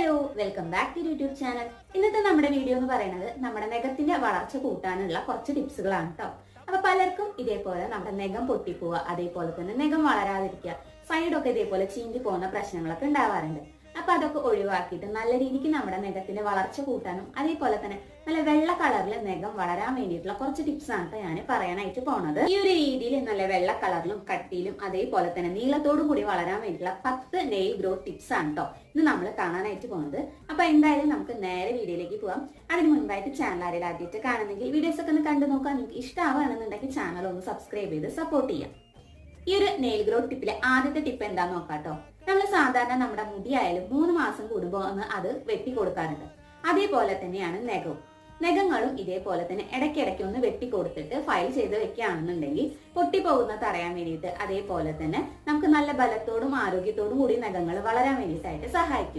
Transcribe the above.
Hello, welcome back to YouTube channel. ഇന്നത്തെ നമ്മുടെ video എന്ന് പറയുന്നത് നമ്മുടെ നഖത്തിന്റെ വളർച്ച കൂട്ടാനുള്ള കുറച്ച് ടിപ്സുകളാണ് കേട്ടോ. അപ്പൊ പലർക്കും ഇതേപോലെ നമ്മുടെ നഖം പൊട്ടിപ്പോവുക, അതേപോലെ തന്നെ നഖം വളരാതിരിക്കുക, സൈഡൊക്കെ ഇതേപോലെ ചീന്തി പോകുന്ന പ്രശ്നങ്ങളൊക്കെ ഉണ്ടാവാറുണ്ട്. അപ്പൊ അതൊക്കെ ഒഴിവാക്കിയിട്ട് നല്ല രീതിക്ക് നമ്മുടെ നഖത്തിന്റെ വളർച്ച കൂട്ടാനും അതേപോലെ തന്നെ നല്ല വെള്ള കളറിൽ നഖം വളരാൻ വേണ്ടിയിട്ടുള്ള കുറച്ച് ടിപ്സ് ആണ് കേട്ടോ ഞാൻ പറയാനായിട്ട് പോണത്. ഈ ഒരു രീതിയിൽ നല്ല വെള്ള കളറിലും കട്ടിയിലും അതേപോലെ തന്നെ നീളത്തോടും കൂടി വളരാൻ വേണ്ടിയിട്ടുള്ള 10 നെയിൽ ഗ്രോത്ത് ടിപ്സ് ആണ് കേട്ടോ ഇന്ന് നമ്മൾ കാണാനായിട്ട് പോകുന്നത്. അപ്പൊ എന്തായാലും നമുക്ക് നേരെ വീഡിയോയിലേക്ക് പോവാം. അതിന് മുൻപായിട്ട് ചാനൽ ആരെങ്കിലും ആദ്യമായിട്ട് കാണുന്നെങ്കിൽ വീഡിയോസ് ഒക്കെ ഒന്ന് കണ്ടു നോക്കാം. നിങ്ങൾക്ക് ഇഷ്ടമാവുകയാണെന്നുണ്ടെങ്കിൽ ചാനൽ ഒന്ന് സബ്സ്ക്രൈബ് ചെയ്ത് സപ്പോർട്ട് ചെയ്യാം. ഈ ഒരു നെയിൽ ഗ്രോത്ത് ടിപ്പിലെ ആദ്യത്തെ ടിപ്പ് എന്താന്ന് നോക്കാട്ടോ. നമ്മൾ സാധാരണ നമ്മുടെ മുടിയായാലും 3 മാസം കൂടുമ്പോൾ ഒന്ന് അത് വെട്ടി കൊടുക്കാറുണ്ട്. അതേപോലെ തന്നെയാണ് നഖങ്ങളും ഇതേപോലെ തന്നെ ഇടയ്ക്കിടയ്ക്ക് ഒന്ന് വെട്ടി കൊടുത്തിട്ട് ഫയൽ ചെയ്ത് വെക്കുകയാണെന്നുണ്ടെങ്കിൽ പൊട്ടിപ്പോകുന്ന തടയാൻ വേണ്ടിയിട്ട് അതേപോലെ തന്നെ നമുക്ക് നല്ല ബലത്തോടും ആരോഗ്യത്തോടും കൂടി നഖങ്ങൾ വളരാൻ വേണ്ടിയിട്ടായിട്ട് സഹായിക്കും.